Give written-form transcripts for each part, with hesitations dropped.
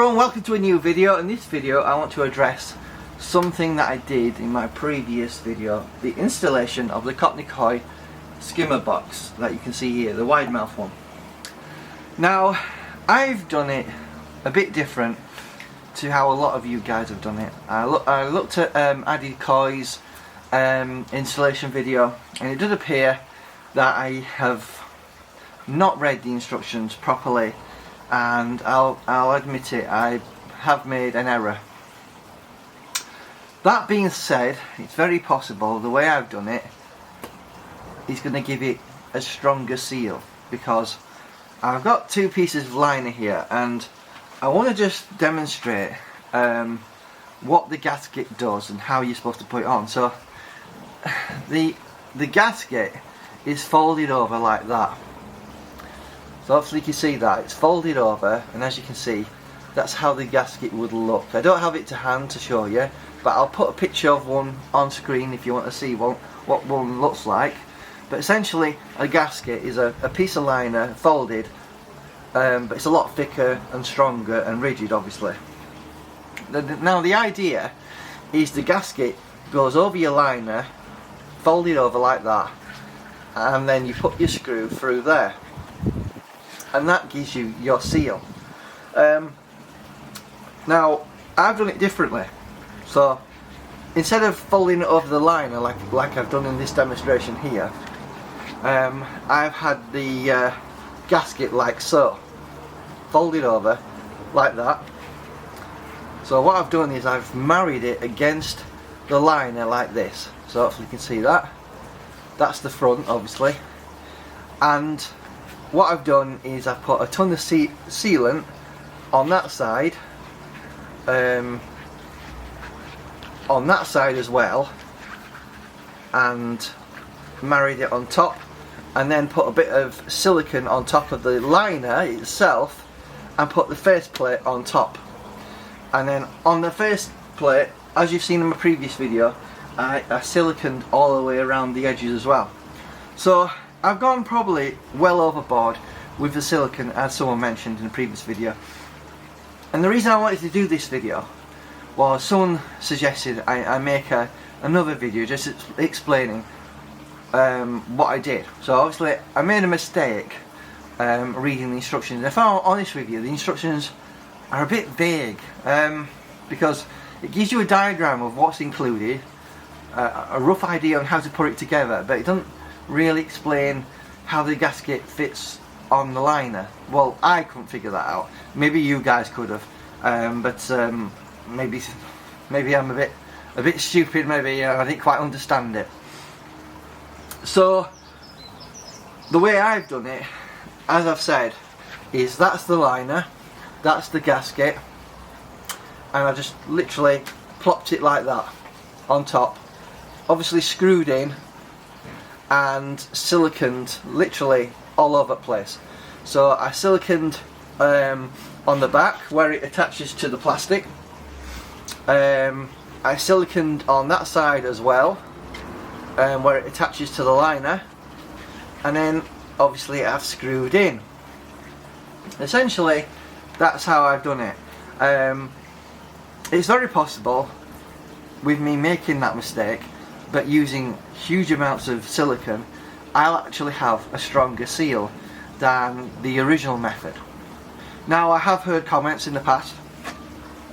Hello and welcome to a new video. In this video I want to address something that I did in my previous video, the installation of the Kockney koi skimmer box that you can see here, the wide mouth one. Now I've done it a bit different to how a lot of you guys have done it. I looked at Addy Koi's installation video, and it does appear that I have not read the instructions properly, and I'll admit it, I have made an error. That being said, it's very possible the way I've done it is going to give it a stronger seal, because I've got two pieces of liner here and I want to just demonstrate what the gasket does and how you're supposed to put it on. So the gasket is folded over like that. So obviously you can see that it's folded over, and as you can see, that's how the gasket would look. I don't have it to hand to show you, but I'll put a picture of one on screen if you want to see what one looks like. But essentially a gasket is a piece of liner folded, but it's a lot thicker and stronger and rigid obviously. Now the idea is the gasket goes over your liner, folded over like that, and then you put your screw through there, and that gives you your seal. Now I've done it differently. So instead of folding it over the liner like I've done in this demonstration here, I've had the gasket like so, folded over like that. So what I've done is I've married it against the liner like this, so hopefully you can see that. That's the front obviously, and what I've done is I've put a ton of sealant on that side, on that side as well, and married it on top, and then put a bit of silicone on top of the liner itself and put the faceplate on top. And then on the faceplate, as you've seen in my previous video, I siliconed all the way around the edges as well. So I've gone probably well overboard with the silicone, as someone mentioned in the previous video. And the reason I wanted to do this video was someone suggested I make another video just explaining what I did. So obviously I made a mistake reading the instructions. And if I'm honest with you, the instructions are a bit vague, because it gives you a diagram of what's included, a rough idea on how to put it together, but it doesn't really explain how the gasket fits on the liner. Well, I couldn't figure that out. Maybe you guys could have, but maybe I'm a bit stupid. Maybe I didn't quite understand it. So the way I've done it, as I've said, is that's the liner, that's the gasket, and I just literally plopped it like that on top, obviously screwed in and siliconed literally all over the place. So I siliconed on the back where it attaches to the plastic, I siliconed on that side as well, where it attaches to the liner, and then obviously I've screwed in. Essentially that's how I've done it. It's very possible with me making that mistake, but using huge amounts of silicone, I'll actually have a stronger seal than the original method. Now I have heard comments in the past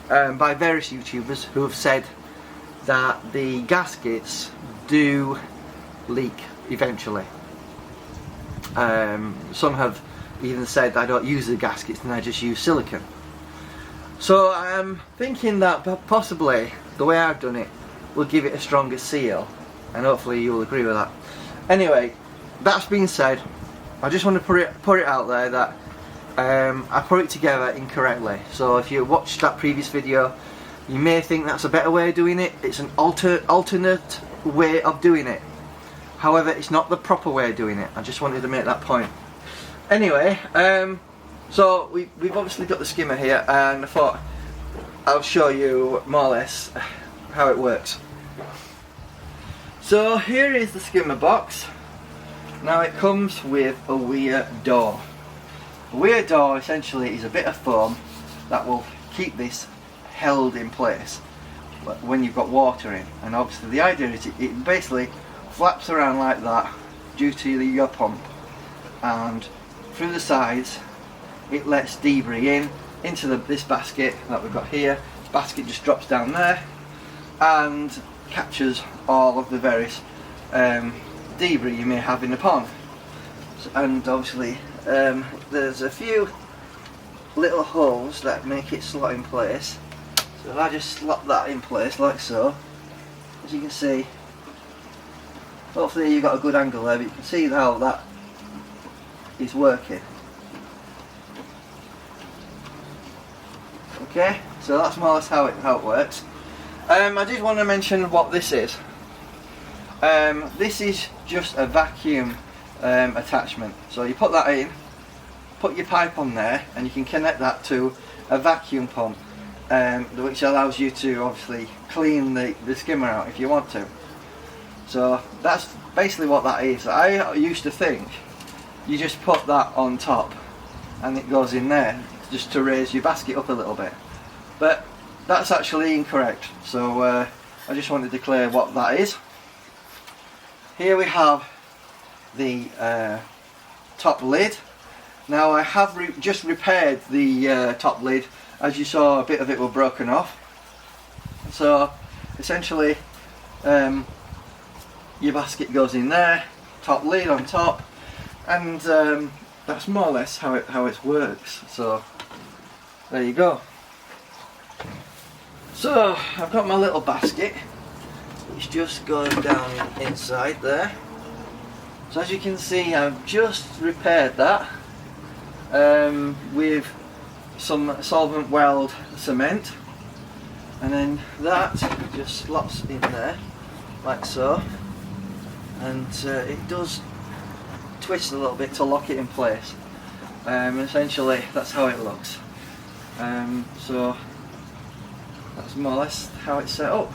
by various YouTubers who have said that the gaskets do leak eventually. Some have even said I don't use the gaskets and I just use silicone. So I'm thinking that possibly the way I've done it will give it a stronger seal, and hopefully you will agree with that. Anyway, that's being said, I just want to put it out there that I put it together incorrectly. So if you watched that previous video, you may think that's a better way of doing it. It's an alternate way of doing it. However, it's not the proper way of doing it. I just wanted to make that point. Anyway, so we've obviously got the skimmer here, and I thought I'll show you more or less how it works. So here is the skimmer box. Now it comes with a weir door. A weir door essentially is a bit of foam that will keep this held in place when you've got water in. And obviously the idea is it basically flaps around like that due to your pump, and through the sides it lets debris into this basket that we've got here. This basket just drops down there and captures all of the various debris you may have in the pond. And obviously there's a few little holes that make it slot in place, so if I just slot that in place like so, as you can see, hopefully you've got a good angle there, but you can see how that is working. Okay, so that's more or less how it works. I did want to mention what this is. This is just a vacuum attachment. So you put that in, put your pipe on there, and you can connect that to a vacuum pump, which allows you to obviously clean the skimmer out if you want to. So that's basically what that is. I used to think you just put that on top and it goes in there just to raise your basket up a little bit, but that's actually incorrect. So I just wanted to declare what that is. Here we have the top lid. Now I have just repaired the top lid. As you saw, a bit of it was broken off. So essentially your basket goes in there, top lid on top, and that's more or less how it works. So there you go. So I've got my little basket which just goes down inside there. So as you can see, I've just repaired that with some solvent weld cement, and then that just slots in there like so, and it does twist a little bit to lock it in place. Essentially that's how it looks. So that's more or less how it's set up.